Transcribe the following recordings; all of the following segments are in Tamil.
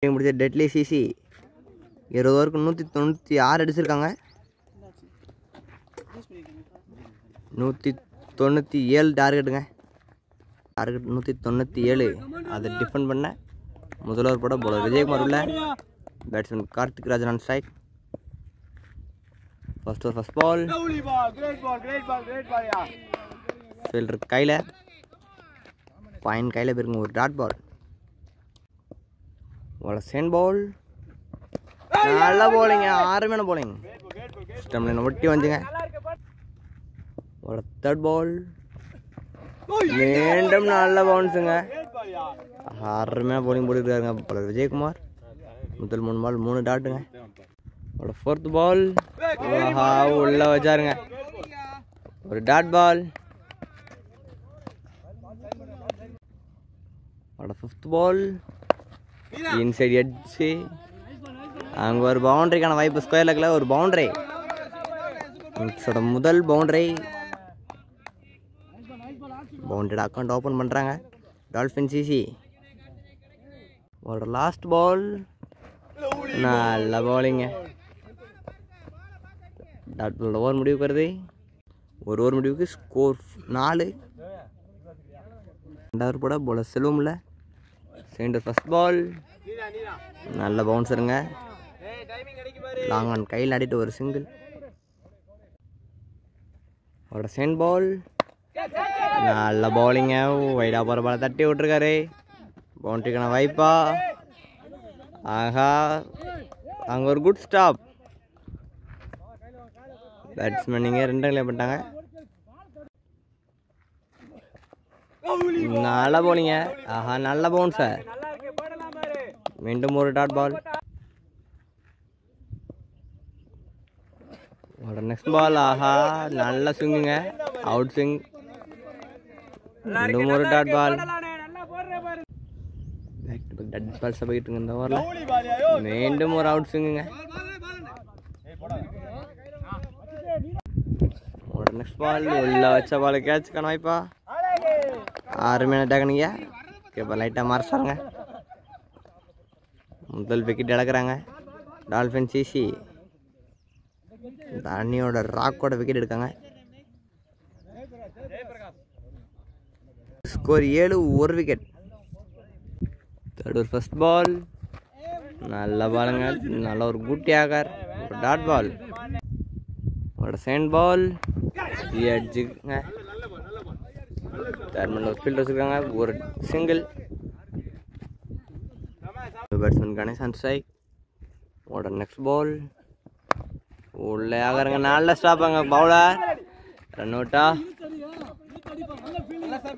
முடிச்ச டெட்லி சிசி 20 ஓவருக்கு 196 அடிச்சிருக்காங்க. 197 டார்கெட்டுங்க. டார்கெட் 197. அதை டிஃபெண்ட் பண்ண முதல் ஓவர் போட பவுலர் விஜயகுமார் உள்ள, batsman Karthik Rajan on strike. First ball. Fielder கையில், பாயிண்ட் கையில் போயிருங்க. ஒரு டாட் பால். Second ball. நல்ல போலிங்க, ஆறுமையான போலிங். ஸ்டம்ப்லைன் ஒட்டி வந்துங்க. Third ball. மீண்டும் நல்ல பவுன்ஸுங்க. அருமையான போலிங் போட்டுருக்காருங்க பவுலர் விஜயகுமார். முதல் 3 பால் 3 டாட்டுங்க. ஃபோர்த் பால் உள்ள வச்சாருங்க. ஒரு dot ball. Fifth ball inside edge. அங்கே ஒரு பவுண்டரிக்கான வாய்ப்பு. ஸ்கொயர் லெக்கில் ஒரு பவுண்டரி. முதல் பவுண்டரி. பவுண்டரி அக்கௌண்ட் ஓப்பன் பண்ணுறாங்க டால்ஃபின் சிசி. ஒரு லாஸ்ட் பால். நல்ல பவுலிங்க. டாட் பால் ஓவர் முடிவுக்கு வருது. ஒரு ஓவர் முடிவுக்கு ஸ்கோர் 4. ரெண்டாவது போட பவுலர் செல்வமில்ல. Second first ball. நல்ல பவுன்சருங்க. லாங் ஆன் கையில் ஆடிட்டு ஒரு சிங்கிள். Second ball. நல்ல பவுலிங்க. வைடா போகிற பாலை தட்டி விட்டுருக்காரு. பவுண்டரிக்கான வாய்ப்பா. ஆஹா, அங்கே ஒரு குட் ஸ்டாப். பேட்ஸ்மேன் நீங்கள் 2 கிளியர் பண்ணிட்டாங்க. நல்ல பவுலிங்க. ஆஹா, நல்ல பவுன்சர். மீண்டும் ஒரு டாட் பால். நெக்ஸ்ட் பால். ஆஹா, நல்ல ஸ்விங்குங்க. Out swing. மீண்டும் ஒரு டாட் பால். டாட் பால்ஸ் போயிட்டு இந்த ஓவரில். மீண்டும் ஒரு அவுட் ஸ்விங்குங்க. நெக்ஸ்ட் பால் உள்ள வச்ச பால் கேட்சுக்கான வாய்ப்பா. அருமையான டேக்கனிங்க. இப்போ லைட்டாக மறைச்சாருங்க. முதல் விக்கெட் இழக்கிறாங்க டால்ஃபின் சிசி. தண்ணியோட ராக்கோட விக்கெட் எடுக்காங்க. Score 7, 1 wicket. தேர்ட் ஒரு ஃபர்ஸ்ட் பால். நல்ல பாலுங்க. நல்ல ஒரு குட்டி ஆகார். ஒரு டாட் பால். செகண்ட் பால் எட்ஜுங்க. தேர்ட் ஒரு ஃபீல்டர் வச்சுருக்காங்க. ஒரு single. Batsman Ganesh on strike. Next ball. உள்ளே ஆகிறாங்க. நல்ல ஸ்டாப்பாங்க பவுலர். ரன் அவுட்டா.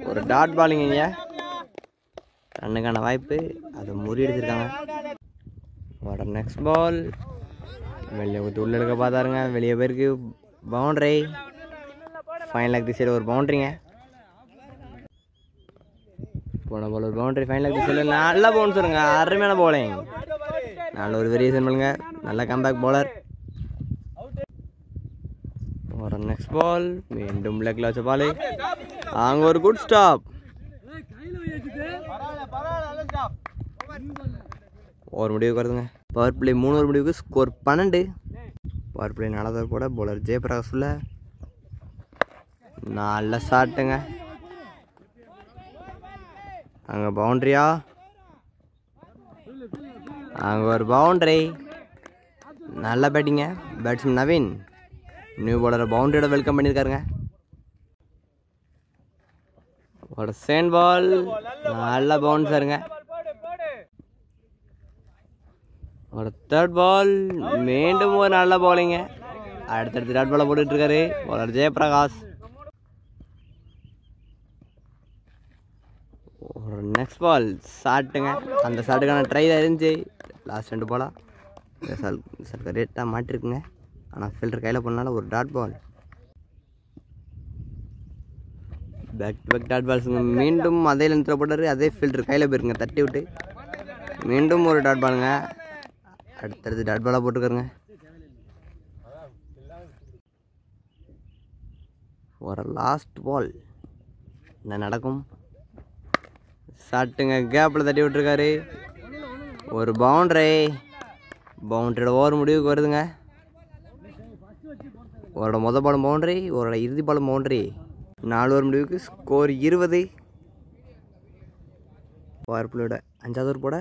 ஒரு டாட் பாலிங்க. ரன்னுக்கான வாய்ப்பு. அதை முறியடிச்சிருக்காங்க. நெக்ஸ்ட் பால். வெளியே ஊற்றி உள்ள எடுக்க பார்த்தாருங்க. வெளியே போயிருக்கு. பவுண்டரி. ஃபைனல் லெக் திசையில் ஒரு பவுண்டரிங்க. போன பால் ஒரு பவுண்டரி. ஃபைனல் லெக் திசையில் நல்ல பவுன்சருங்க. அருமையான பவுலிங். நல்ல ஒரு வேரியேஷன் பண்ணுங்க. நல்ல கம்பேக் பவுலர். நெக்ஸ்ட் பால். மீண்டும் லெக்ல வச்ச பால். அங்கே ஒரு குட் ஸ்டாப். ஓவர் முடிவுக்கு வருதுங்க. பவர் பிளே 3 ஓவர் முடிவுக்கு ஸ்கோர் 12. பவர் பிளே 4வது ஓவர் போட பவுலர் ஜெயபிரகாஷ் உள்ள. நல்ல ஷாட்டுங்க. அங்கே பவுண்டரியா. அங்கே ஒரு பவுண்டரி. நல்ல பேட்டிங்க. பேட்ஸ்மேன் நவீன் நியூ பவுலரை பவுண்டரியோட வெல்கம் பண்ணியிருக்காருங்க. Second ball. நல்ல பவுன்சருங்க. Third ball. மீண்டும் ஒரு நல்ல பவுலிங்க. அடுத்தடுத்து டாட் பாலை போட்டுட்டு இருக்காரு பவுலர் ஜெயபிரகாஷ். நெக்ஸ்ட் பால் ஷாட்டுங்க. அந்த ஷாட்டுக்கான ட்ரை தான் இருந்துச்சு. லாஸ்ட் 2 பாலா ரேட்டாக மாட்டிருக்குங்க. ஆனால் ஃபீல்டர் கையில் பண்ணால ஒரு dot ball. Back to back dot பால்ஸுங்க. மீண்டும் அதே லென்த்தில் போட்டார். அதே ஃபீல்டர் கையில் போயிருங்க. தட்டி விட்டு மீண்டும் ஒரு டாட் பாலுங்க. அடுத்தடுத்து டாட் பாலாக போட்டுருக்காருங்க. ஒரு லாஸ்ட் பால். என்ன நடக்கும்? ஷாட்டுங்க. கேப்பில் தட்டி விட்டுருக்காரு. ஒரு பவுண்டரியோட ஓவர் முடிவுக்கு வருதுங்க. அவரோட மொதல் பாலும் பவுண்டரி, அவரோட இறுதி பாலும் பவுண்டரி. 4 ஓவர் முடிவுக்கு ஸ்கோர் 20. பவர் பிளேயோட 5வது ஓவர் போட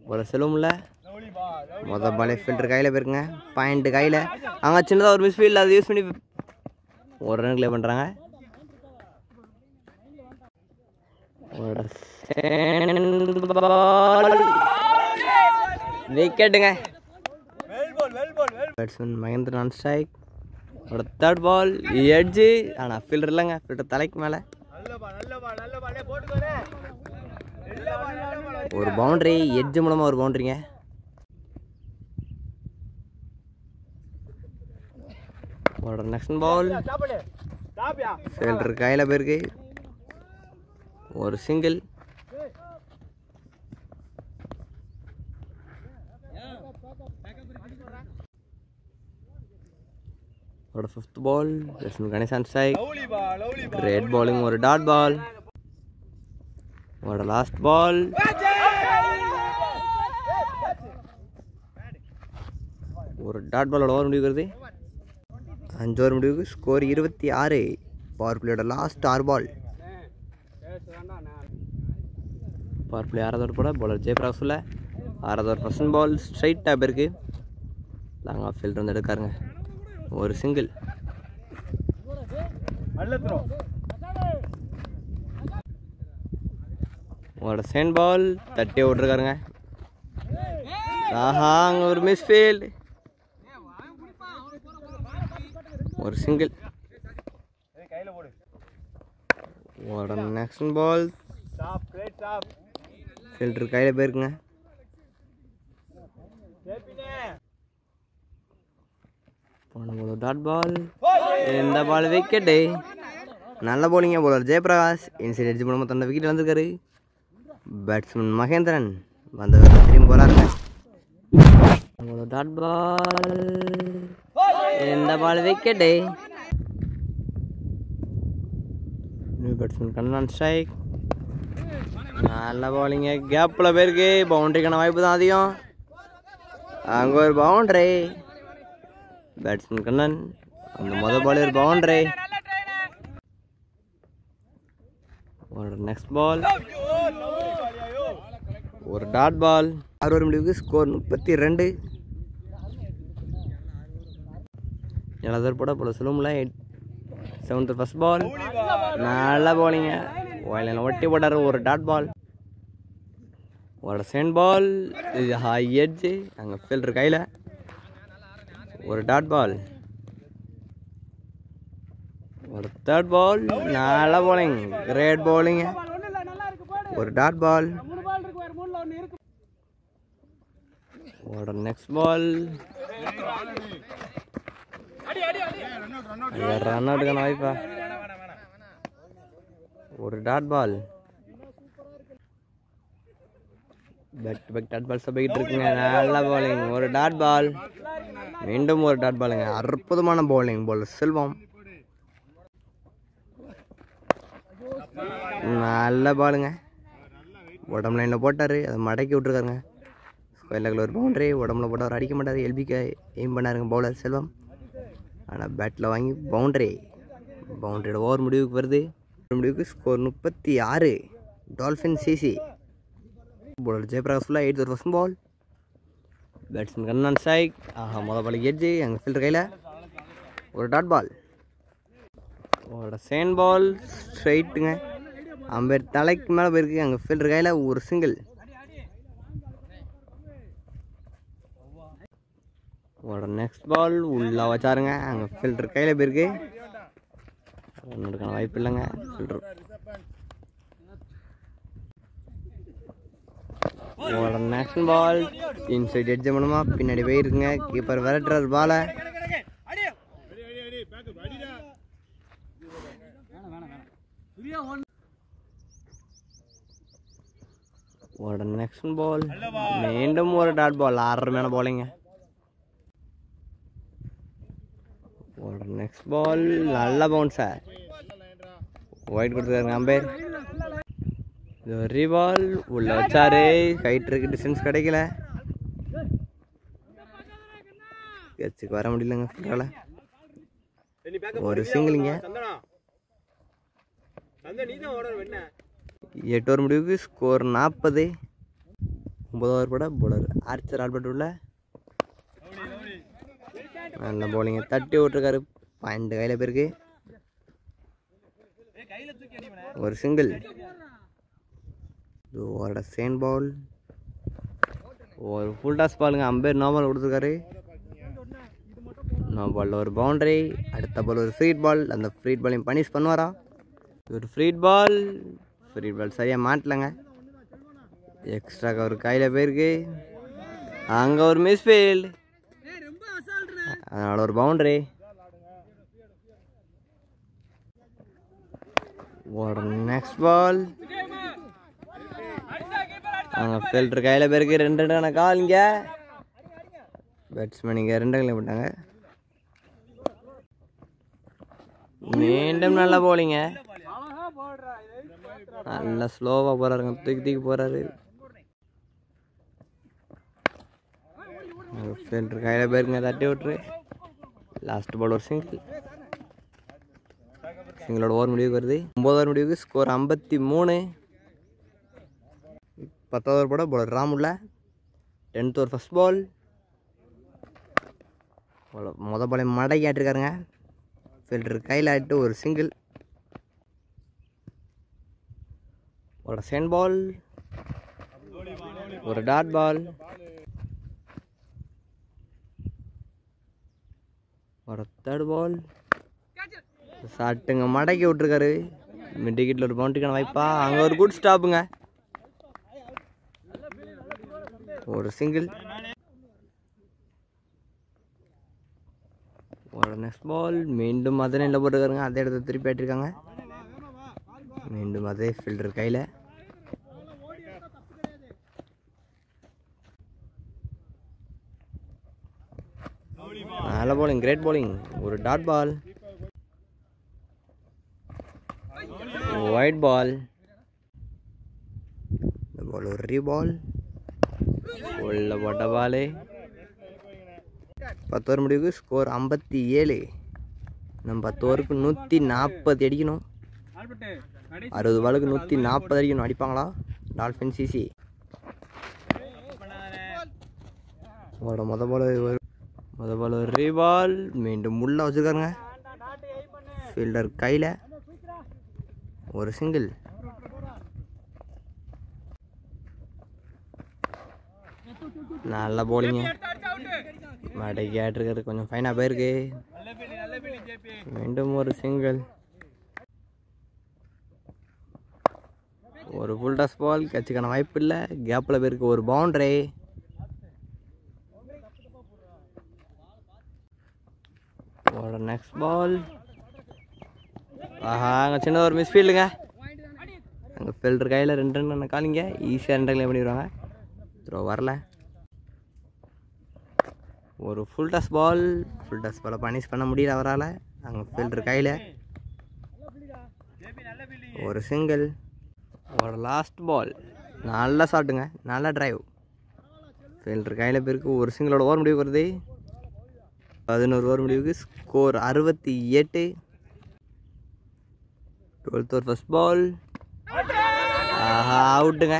போல செல்வமில்ல. மொதல் பாலே ஃபில்டர் கையில் போயிருக்குங்க. பாயிண்ட் கையில். அங்கே சின்னதாக ஒரு மிஸ்ஃபீல்டு, அதை யூஸ் பண்ணி ஒரு ரன் கிளியர் பண்ணுறாங்க. விக்கெட்டுங்க. Batsman Mahendran on strike. ஒரு தேர்ட் பால் எட்ஜு. ஆனால் ஃபீல்டர் இல்லைங்க, ஃபீல்டர் தலைக்கு மேலே. ஒரு பவுண்டரி, எட்ஜு மூலமாக ஒரு பவுண்டரிங்க. நெக்ஸ்ட் பால் ஃபீல்டர் கையில் போயிருக்கு. ஒரு சிங்கிள். ஒரு 5th பால் கணேசன் ஸ்ட்ரைக். கிரேட் பாலிங். ஒரு டாட் பால். ஒரு லாஸ்ட் பால். ஒரு டாட் பாலோட ஓவர் முடிவுகிறது. 5 ஓவர் முடிவுக்கு ஸ்கோர் 26. பவர் பிளேயோட லாஸ்ட் 6 பால். பவர் பிளே 6வது ஓவர் போட பவுலர் ஜெயபிரகாஷில் 6வது ஓவர் ஃபர்ஸ்ட் பால் ஸ்ட்ரைட்டாக போயிருக்கு. லாங் ஆஃப் ஃபீல்டர் வந்து எடுக்காருங்க. ஒரு சிங்கிள். ஒரு செகண்ட் பால் தட்டி விட்டுருக்காருங்க. ஆஹா, அங்கே ஒரு மிஸ்ஃபீல்டு. ஒரு சிங்கிள். ஒரு நெக்ஸ்ட் பால் ஃபீல்டர் கையில் போயிருக்குங்க. போன பால் டாட் பால். இந்த பால் விக்கெட்டு. நல்ல போலிங்க போலர் ஜெயபிரகாஷ். இன்சைட் எட்ஜ் மூலமாக தந்த விக்கெட் வந்திருக்காரு. பேட்ஸ்மேன் மகேந்திரன் வந்த திரும்பி போகிறாருங்க. Dot ball. இந்த ball wicket. New batsman Kannan strike. நல்ல பாலிங்க. கேப்பில் போயிருக்கு. பவுண்டரிக்கான வாய்ப்பு தான் அதிகம். அங்கே ஒரு பவுண்டரி. பேட்ஸ்மேன் கண்ணன் அந்த மொதல் பால் ஒரு பவுண்டரி. ஒரு நெக்ஸ்ட் பால் ஒரு டாட் பால். 6 ஓவர் முடிவுக்கு ஸ்கோர் 32. 7வது ஓவர் போட போல சொல்லும்ல. 7th first ball. நல்ல பாலிங்க. வயலில் ஒட்டி போட்டார். ஒரு டாட் பால். ஒரு செகண்ட் பால். இது ஹை எட்ஜு. அங்கே ஃபீல்டர் கையில். ஒரு டாட் பால். ஒரு தேர்ட் பால். நல்ல பாலிங். கிரேட் பாலிங்க. ஒரு டாட் பால். ஒரு நெக்ஸ்ட் பால். ரன் அவுட்டுக்கான வாய்ப்பா. ஒரு dot ball. Back to back dot balls போய்கிட்டு இருக்குங்க. நல்ல பாலிங். ஒரு டாட் பால். மீண்டும் ஒரு டாட் பாலுங்க. அற்புதமான பவுலிங் பவுலர் செல்வம். நல்ல பாலுங்க. உடம்பு லைனில் போட்டார். அதை மடக்கி விட்ருக்காருங்க. ஸ்கொயர் லெக்கில் ஒரு பவுண்டரி. உடம்புல போட்டவர் அடிக்க மாட்டார். எல்பிக்கு எய்ம் பண்ணாருங்க பவுலர் செல்வம். ஆனால் பேட்டில் வாங்கி பவுண்டரி. பவுண்டரியோட ஓவர் முடிவுக்கு வருது. முடிவுக்கு score 36. Dolphin CC. Bowler Jayaprakash ஃபுல்லாக 8th over first ball. Batsman Kannan strike. ஆஹா, மொதல் பால் எட்ஜு. அங்கே ஃபீல்டர் கையில். ஒரு டாட் பால். ஒரு செகண்ட் பால் ஸ்ட்ரைட்டுங்க. அம்பேர் தலைக்கு மேலே போயிருக்கு. அங்கே ஃபீல்டர் கையில். ஒரு சிங்கிள். ஒரு நெக்ஸ்ட் பால் உள்ளே வச்சாருங்க. அங்கே ஃபீல்டர் கையில் போயிருக்கு. ஒன்றுக்கான வாய்ப்பு இல்லைங்க. ஃபீல்டர் ஒரு நெக்ஸ்ட் பால் இன்சைட் எட்ஜ் மூலமா பின்னாடி போயிருக்குங்க. கீப்பர் விரட்டுறார் பாலை. ஒரு நெக்ஸ்ட் பால். மீண்டும் ஒரு டாட் பால். அருமையான பாலிங்க. ஒரு நெக்ஸ்ட் பால். நல்ல பவுன்ஸ் சார். ஒயிட் கொடுத்துருக்காருங்க அம்பேர். இது ஒரு பால் உள்ள வச்சாரு. ஹைட்ருக்கு டிஸ்டன்ஸ் கிடைக்கல. கட்சிக்கு வர முடியலங்க ஃபுல்லால். ஒரு சிங்கிளிங்க. 8 ஓவர் முடிவுக்கு ஸ்கோர் 40. 9 ஓவர் போட போலர் ஆர்ச்சர் ஆல்பர்ட் உள்ள நல்ல பவுலிங்க தட்டி விட்டுருக்காரு. பாயிண்ட் கையில் போயிருக்கு. ஒரு சிங்கிள். இதோட சேன் பால். ஒரு ஃபுல் டாஸ் பாலுங்க. அம்பேர் நோ பால் கொடுத்துருக்காரு. நோ பால் ஒரு பவுண்டரி. அடுத்த பால் ஒரு ஃப்ரீட் பால். அந்த ஃப்ரீட் பாலையும் பனிஷ் பண்ணுவாரா? ஒரு ஃப்ரீட் பால். ஃப்ரீட் பால் சரியாக மாட்டலைங்க. எக்ஸ்ட்ரா ஒரு கையில் போயிருக்கு. அங்கே ஒரு மிஸ்ஃபீல்டு. அதனால் ஒரு பவுண்டரி. நெக்ஸ்ட் பால். அங்கே ஃபில்டர் கையில் போயிருக்கு. 2 ரன் கால். இங்கே பேட்ஸ்மேன் இங்கே 2 ரன் போட்டாங்க. மீண்டும் நல்ல போலிங்க. நல்லா ஸ்லோவாக போகிறாருங்க. தூக்கி போகிறாரு. ஃபில்டர் கையில் போயிருங்க. தட்டி விட்டுரு. லாஸ்ட் பால் ஒரு சிங்கிள். சிங்கிளோட ஓவர் முடிவுக்கு வருது. 9 ஓவர் முடிவுக்கு ஸ்கோர் 53. 10 ஓவர் போட போலர் ராமுல்ல. 10th over first ball. மொதல் பாலை மடக்கி ஆட்டிருக்காருங்க. ஃபில்டர் கையில் ஆட்டு ஒரு சிங்கிள். ஒரு சென் பால். ஒரு டாட் பால். ஒரு தேர்ட் பால். ஷாட்டுங்க மடக்கி விட்டுருக்காரு. மிட் விக்கெட்டில் ஒரு பவுண்டரிக்கான வாய்ப்பா? அங்கே ஒரு குட் ஸ்டாப்புங்க. ஒரு சிங்கிள். ஒரு நெக்ஸ்ட் பால். மீண்டும் அதே நிலை போட்டுருக்காருங்க. அதே இடத்துல திருப்பி ஆட்டிருக்காங்க. மீண்டும் அதே ஃபீல்டர் கையில். நல்ல bowling, great bowling. ஒரு டாட் பால், ஒயிட் பால், இந்த பால் ஒரு ரீபால், உள்ள போட்ட பால். 10 ஓவர் முடிவுக்கு ஸ்கோர் 57. நம்ம 10 ஓவருக்கு 140 அடிக்கணும். 60 பாலுக்கு 140 அடிக்கணும். அடிப்பாங்களா டால்ஃபின் சிசி? மொதல் பால் ஒரு ரீபால், மீண்டும் உள்ள வச்சுருக்காருங்க. ஃபீல்டர் கையில் ஒரு சிங்கிள். நல்ல போலிங்க, மடக்கி ஆட்டிருக்காரு. கொஞ்சம் ஃபைனாக போயிருக்கு. மீண்டும் ஒரு சிங்கிள். ஒரு ஃபுல் டாஸ் பால், கட்சிக்கான வாய்ப்பு இல்லை. கேப்பில் போயிருக்கு. ஒரு பவுண்டரி. ஒரு நெக்ஸ்ட் பால். ஆஹா, அங்கே சின்ன ஒரு மிஸ்ஃபீல்டுங்க. அங்கே ஃபீல்டர் கையில் 2 ரன் காலிங்க. ஈஸியாக 2 ரன் பண்ணிடுவாங்க. த்ரோ வரல. ஒரு full toss ball. Full toss பாலை பனிஷ் பண்ண முடியல அவரால். அங்கே ஃபீல்டர் கையில் ஒரு சிங்கிள். ஒரு லாஸ்ட் பால். நல்ல ஷாட்டுங்க, நல்ல டிரைவ். ஃபீல்டர் கையில் போயிருக்கு. ஒரு சிங்கிளோட ஓவர் முடிவுக்கு வருது. 11 ஓவர் முடிவுக்கு score 68. 12th over first ball. ஆஹா, அவுட்டுங்க.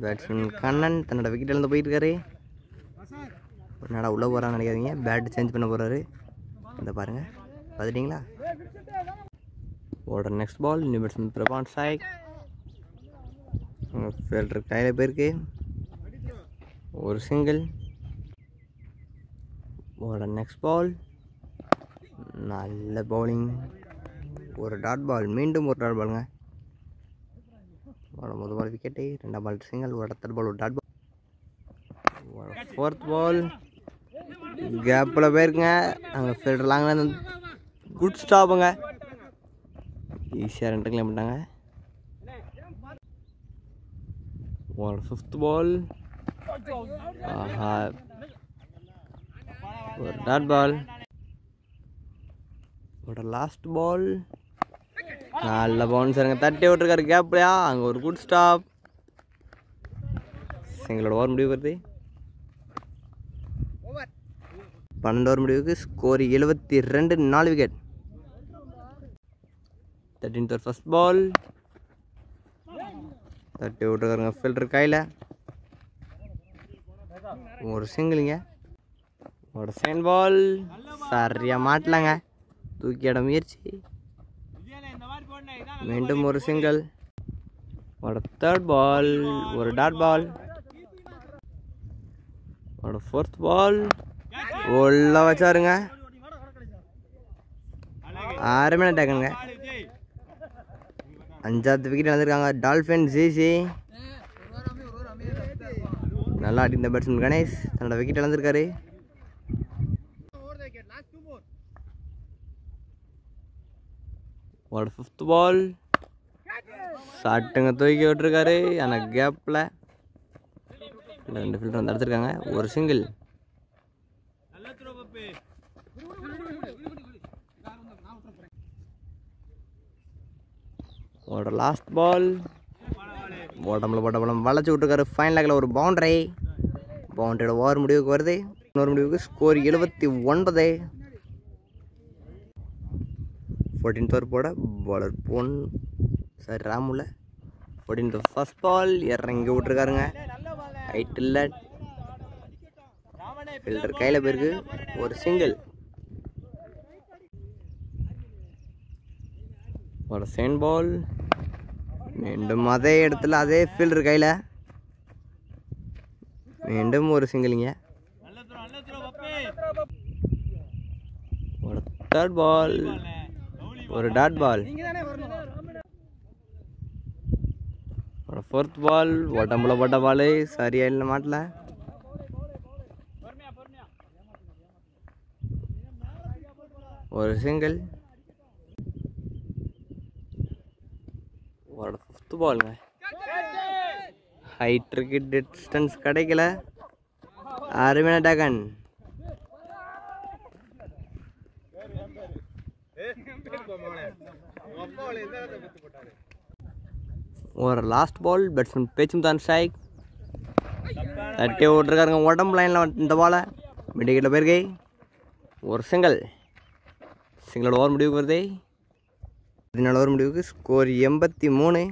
பேட்ஸ்மேன் கண்ணன் தன்னோட விக்கெட் இழந்து போயிட்டுருக்காரு. என்னடா உள்ளே போகிறான்னு நினைக்காதீங்க, பேட் சேஞ்ச் பண்ண போகிறாரு. இந்த பாருங்கள், பார்த்துட்டிங்களா? ஓட next ball. New batsman Prabhan Sai. Fielder கையில் போயிருக்கு. ஒரு சிங்கிள். ஓட நெக்ஸ்ட் பால். நல்ல பவுலிங். ஒரு டாட் பால். மீண்டும் ஒரு டாட் பாலுங்க. முதல் பால் விக்கெட்டு, 2ஆம் பால் சிங்கிள், ஒரு தேர்ட் பால் ஒரு டாட் பால். 4th பால் கேப்பில் போயிருக்குங்க. அங்கே ஃபீல்டர் லாங்கில் குட் ஸ்டாப்புங்க. ஈஸியாக 2 கிளைம் பண்ணிட்டாங்க. ஒரு 5th பால். ஆஹா, ஒரு டாட் பால். ஒரு லாஸ்ட் பால். நல்ல பவுன்சருங்க, தட்டி விட்டுருக்காரு கேப்லையா. அங்கே ஒரு குட் ஸ்டாப். எங்களோட ஓவர் முடிவு வருது. 12 ஓவர் முடிவுக்கு score 72, 4 wicket. 13th over first ball. தட்டி விட்டுருக்காருங்க ஃபீல்டர் கையில். ஒரு சிங்கிளுங்க. ஒரு செகண்ட் பால் சரியாக மாட்டலாங்க. தூக்கிட முயற்சி. மீண்டும் ஒரு சிங்கிள். ஒரு தேர்ட் பால். ஒரு டாட் பால். ஒரு ஃபோர்த் பால். உள்ள வச்சாருங்க. அருமையான டேக்குங்க. 5வது விக்கெட் இழந்திருக்காங்க டால்ஃபின் ஜிசி. நல்லா ஆடி இந்த பேட்ஸ்மேன் கணேஷ் தன்னோட விக்கெட் இழந்திருக்காரு. ஒரு 5th பால். ஷாட்டுங்க தூக்கி விட்டுருக்காரு. ஆனால் கேப்பில் 2 ஃபீல்டர் வந்து எடுத்துருக்காங்க. ஒரு சிங்கிள். ஒரு லாஸ்ட் பால். உடம்புல வளைச்சி விட்டுருக்காரு. ஃபைன் லேக்கில் ஒரு பவுண்டரி. பவுண்டரியோட ஓவர் முடிவுக்கு வருது. இன்னொரு முடிவுக்கு ஸ்கோர் 79. 14th ஓவர் போட பாலர் ராமுல 14th ஃபர்ஸ்ட் பால் இறங்கி விட்டுருக்காருங்க. ஹைட் இல்லை. ஃபீல்டர் கையில் போயிருக்கு. ஒரு சிங்கிள். ஒரு செகண்ட் பால். மீண்டும் அதே இடத்துல அதே ஃபீல்டர் கையில். மீண்டும் ஒரு சிங்கிளிங்க. ஒரு தேர்ட் பால். ஒரு டாட் பால். ஒரு ஃபோர்த் பால். உடம்புல போட்ட பால் சரியா இல்லை மாட்டல. ஒரு சிங்கிள். ஒரு 5th பாலுங்க. ஹைட் இருக்கு, டிஸ்டன்ஸ் கிடைக்கல. அருமையான டேக்கன். ஒரு லாஸ்ட் பால். பேட்ஸ்மேன் பேச்சும் தான் ஸ்ட்ரைக். தட்டி விட்டுருக்காருங்க உடம்பு லைனில் இந்த பாலை. மிடிக்கிட்ட போயிருக்கே. ஒரு சிங்கிள். சிங்கிளோட ஓவர் முடிவுக்கு வருது. 14 ஓவர் முடிவுக்கு score 83.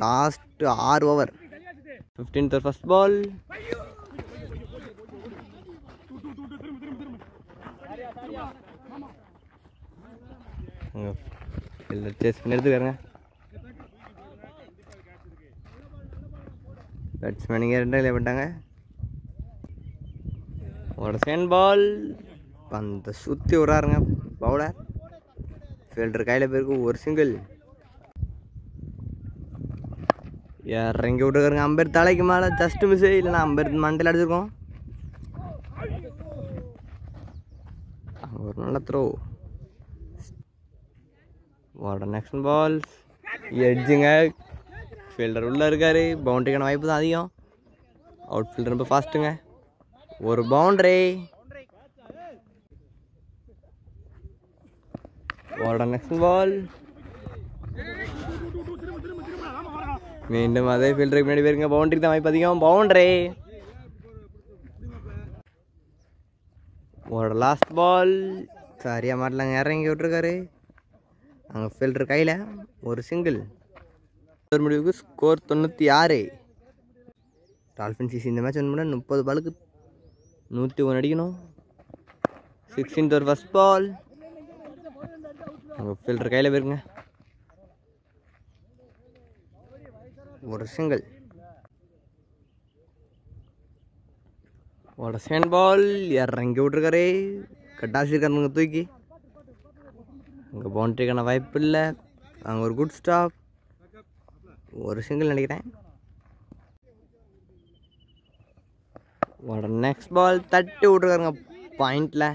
Last 6 over. 15th over first ball. Chase பண்ணி எடுத்துக்காருங்க. பேட்ஸ்மேனிங்க 2 பண்ணிட்டாங்க. ஒரு செகண்ட் பால். பந்தை சுற்றி விட்றாருங்க பவுலர். ஃபீல்டர் கையில் போயிருக்கு. ஒரு சிங்கிள். இறங்கி விட்டுருக்காருங்க. அம்பேர் தலைக்கு மேலே ஜஸ்ட் மிஸ். இல்லைன்னா அம்பேர் மண்டையில் அடிச்சிருக்கோம். ஒரு நல்ல த்ரோ. Next ball. எட்ஜுங்க. ஃபீல்டர் உள்ளே இருக்கார். பவுண்டரிக்கான வாய்ப்பு தான் அதிகம். அவுட் ஃபீல்டர் ரொம்ப ஃபாஸ்ட்டுங்க. ஒரு பவுண்டரி. நெக்ஸ்ட் பால். மீண்டும் அதே ஃபீல்டருக்கு முன்னாடி போயிருங்க. பவுண்டரி தான் வாய்ப்பு அதிகம். பவுண்டரி. Last ball. சரியாக மாட்டலாங்க. இறங்கி விட்டுருக்காரு. அங்கே ஃபீல்டர் கையில். ஒரு சிங்கிள். ஒரு முடிவுக்கு ஸ்கோர் 96. டால்ஃபின் சிசி இந்த மேட்ச் வின் பண்ண 30 பாலுக்கு 101 அடிக்கணும். 16th ஓவர் ஃபர்ஸ்ட் பால். அங்கே ஃபீல்டர் கையில் போயிருங்க. ஒரு சிங்கிள். Second ball. இறங்கி விட்டுருக்காரு. கட்டாசிருக்காருங்க தூக்கி. அங்கே பவுண்டரிக்கான வாய்ப்பு இல்லை. அங்கே ஒரு குட் ஸ்டாப். ஒரு சிங்கிள் நினைக்கிறேன். Next ball. தட்டி விட்ருக்காருங்க பாயிண்டில்.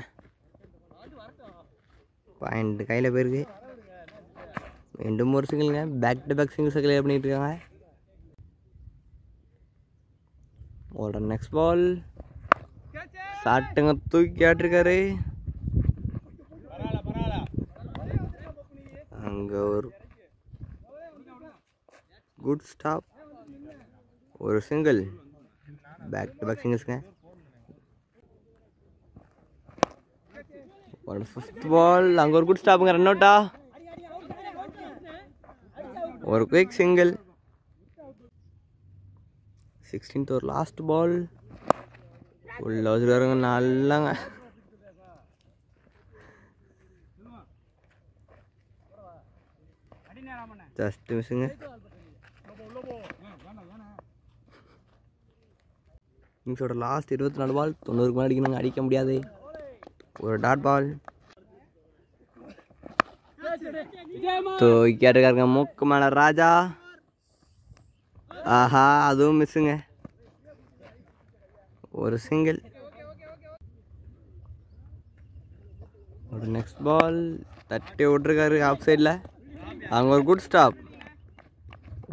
பாயிண்ட் கையில் போயிருக்கு. மீண்டும் ஒரு சிங்கிள்ங்க. பேக் டு பேக் சிங்கிள்ஸை கிளியர் பண்ணிகிட்டு இருக்காங்க. Next ball. ஷாட்டுங்க தூக்கி ஆட்டிருக்காரு. இங்கே ஒரு குட் ஸ்டாப், ஒரு சிங்கிள், பேக் டு பேக் சிங்கிள்ஸுங்க. ஒரு 5th பால், அங்கே ஒரு குட் ஸ்டாப்புங்க, ரன் அவுட்டா, ஒரு குயிக் சிங்கிள். 16th ஒரு லாஸ்ட் பால், உள்ள வச்சுருக்காருங்க, நல்லாங்க. ஜஸ்ட் மிஸ்ஸுங்க. இன்னிங்ஸோட லாஸ்ட் 24 பால், 90க்கு மேலே அடிக்கணுங்க, அடிக்க முடியாது. ஒரு டாட் பால் தூக்கியாட்டுக்காருங்க, மூக்கு மேலே ராஜா. ஆஹா, அதுவும் மிஸ்ஸுங்க, ஒரு சிங்கிள். ஒரு நெக்ஸ்ட் பால் தட்டி விட்டுருக்காரு ஆஃப் சைடில், அங்கே ஒரு குட் ஸ்டாப்,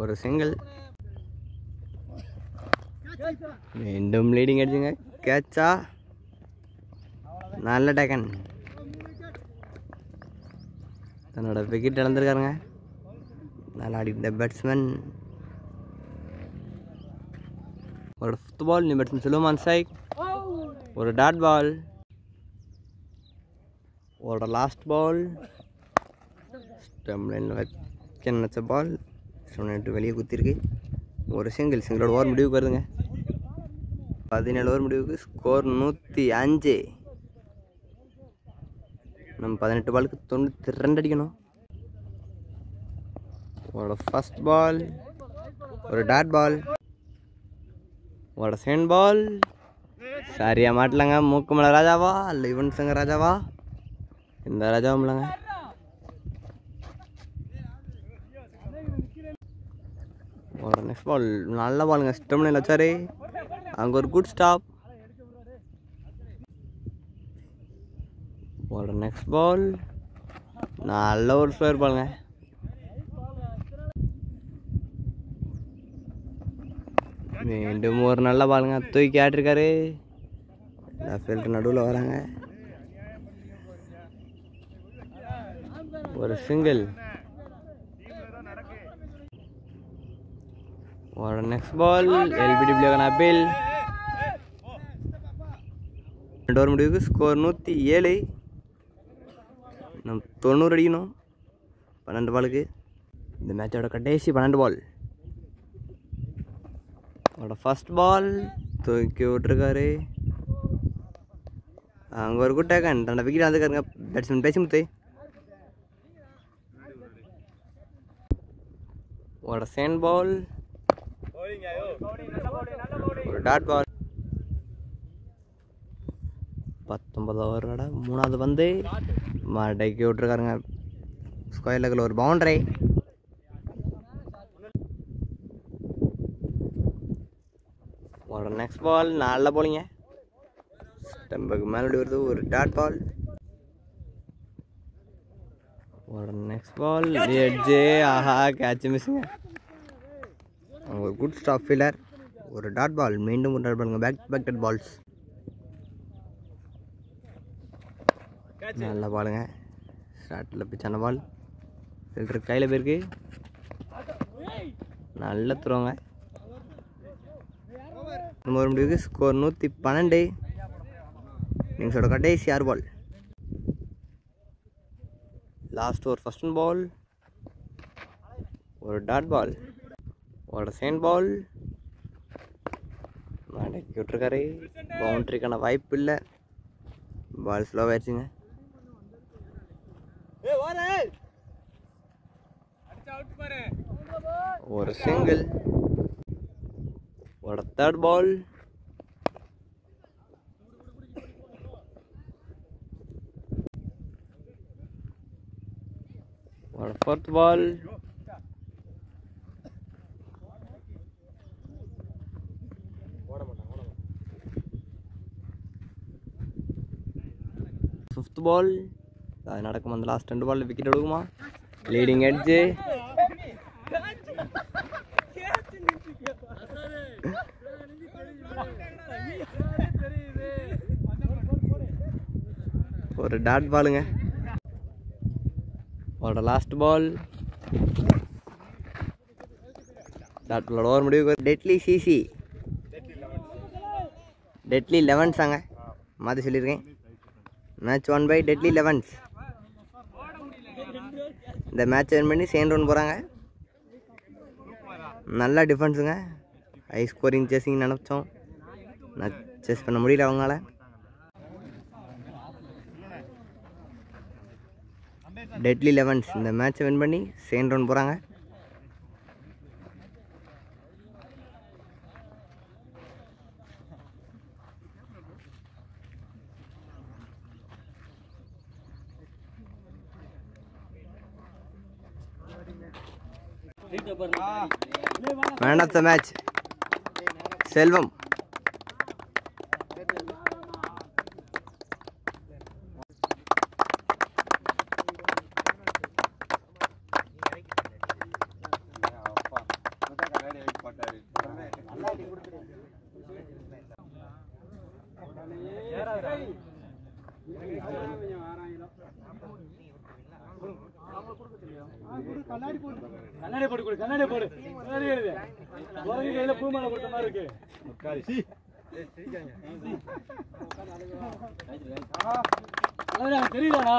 ஒரு சிங்கிள். மீண்டும் லீடிங் அடிச்சுங்க, கேட்சா, நல்ல டேக்கன். தன்னோட விக்கெட் இழந்திருக்காருங்க, நல்லா ஆடிட்ட பேட்ஸ்மேன். ஒரு 5th பால், நியூ பேட்ஸ்மேன் சுலோமான் ஸ்ட்ரைக், ஒரு டாட் பால். ஒரு லாஸ்ட் பால், ஸ்டம்ப் லைனில் வைக்க நினச்ச பால் ஸ்டம்ப் லைன் வெளியே குத்திருக்கு, ஒரு சிங்கிள். சிங்கிளோட ஓவர் முடிவுக்கு வருதுங்க. 17 ஓவர் முடிவுக்கு, ஸ்கோர் 105. நம்ம 18 பாலுக்கு 92 அடிக்கணும். ஒரு 1st பால், ஒரு டாட் பால், ஒரு 2nd பால், சரியா மாட்டலங்க. மூக்கு மேலே ராஜாவா இல்லை யுவன் சங்கர் ராஜாவா? இந்த ராஜாவும் இல்லைங்க. ஒரு நெக்ஸ்ட் பால், நல்ல பாலுங்க, ஸ்டம்ப் லைனில் வச்சாரு, அங்கே ஒரு குட் ஸ்டாப். ஒரு நெக்ஸ்ட் பால், நல்ல ஒரு ஸ்கொயர் பாலுங்க. மீண்டும் ஒரு நல்ல பாலுங்க, தூக்கி ஆட்டிருக்காரு, ஃபீல்டர் நடுவில் வராங்க, ஒரு சிங்கிள். ஒரு next ball, LBW appeal. 2 over முடிவுக்கு, ஸ்கோர் 107. நம்ம 90 அடிக்கணும் 12 பாலுக்கு. இந்த மேட்சோட கடைசி 12 பால். அவரோட 1st பால் தூக்கி விட்டுருக்காரு, அங்கே ஒரு குட் டேக்கன். 2 விக்கெட் வந்துருக்காருங்க பேட்ஸ்மேன் பேசிமுத்து. ஒரு 2nd பால், ஒரு டாட் பால். 19 ஓவரோட 3வது பந்து மடக்கி விட்டுருக்காருங்க, ஸ்கொயர் லெக்கில் ஒரு பவுண்டரி. ஒரு நெக்ஸ்ட் பால், நல்ல போலிங்க, ஸ்டம்புக்கு மேலே வருது, ஒரு டாட் பால். ஒரு நெக்ஸ்ட் பால், எட்ஜே, ஆஹா, கேட்ச் மிஸ்ஸுங்க. ஒரு குட் ஸ்டாப் ஃபீலர், ஒரு டாட் பால். மீண்டும் ஒரு டாட் பாலுங்க, பேக் டட் பால்ஸ். நல்ல பாலுங்க, ஸ்டார்ட்டில் பிச்சான பால், ஃபில்டர் கையில் போயிருக்கு, நல்ல த்ரோங்க. நம்ம ஒரு முடிவுக்கு, ஸ்கோர் 112. இன்னிங்ஸோட கடைசி 6 பால். லாஸ்ட் ஓவர் 1st பால், ஒரு டாட் பால், ஒரு 2nd பால் மடக்கி விட்டுருக்காரு, பவுண்ட்ரிக்கான வாய்ப்பு இல்லை, பால் ஸ்லோ ஆயிடுச்சுங்க. ஒரு சிங்கிள், ஒரு 3rd பால், ஒரு 4th பால், ஃபிஃப்த் பால். அது நடக்கும், அந்த லாஸ்ட் 2 பால் விக்கெட் எடுக்குமா? லீடிங் எட்ஜு, ஒரு டாட் பாலுங்க. அவரோட லாஸ்ட் பால் டாக்டரோட ஓவர் முடிவுக்கு டெட்லி சிசி டெட்லி 11s மாற்றி சொல்லியிருக்கேன். Match 1 by deadly 11s. இந்த மேட்ச் வின் பண்ணி செகண்ட் ரவுண்ட் போகிறாங்க. நல்ல டிஃபென்ஸுங்க, ஹை ஸ்கோரிங் சேசிங் நினச்சோம், நான் சேஸ் பண்ண முடியல அவங்களால. டெட்லி 11s இந்த மேட்ச்சை வின் பண்ணி செகண்ட் ரவுண்ட் போகிறாங்க. மேன் ஆஃப் த மேட்ச் செல்வம். கண்ணாடி போடு கண்ணாடி போடு கையில பூமாலை கொடுத்த மாதிரி இருக்கு. தெரியலண்ணா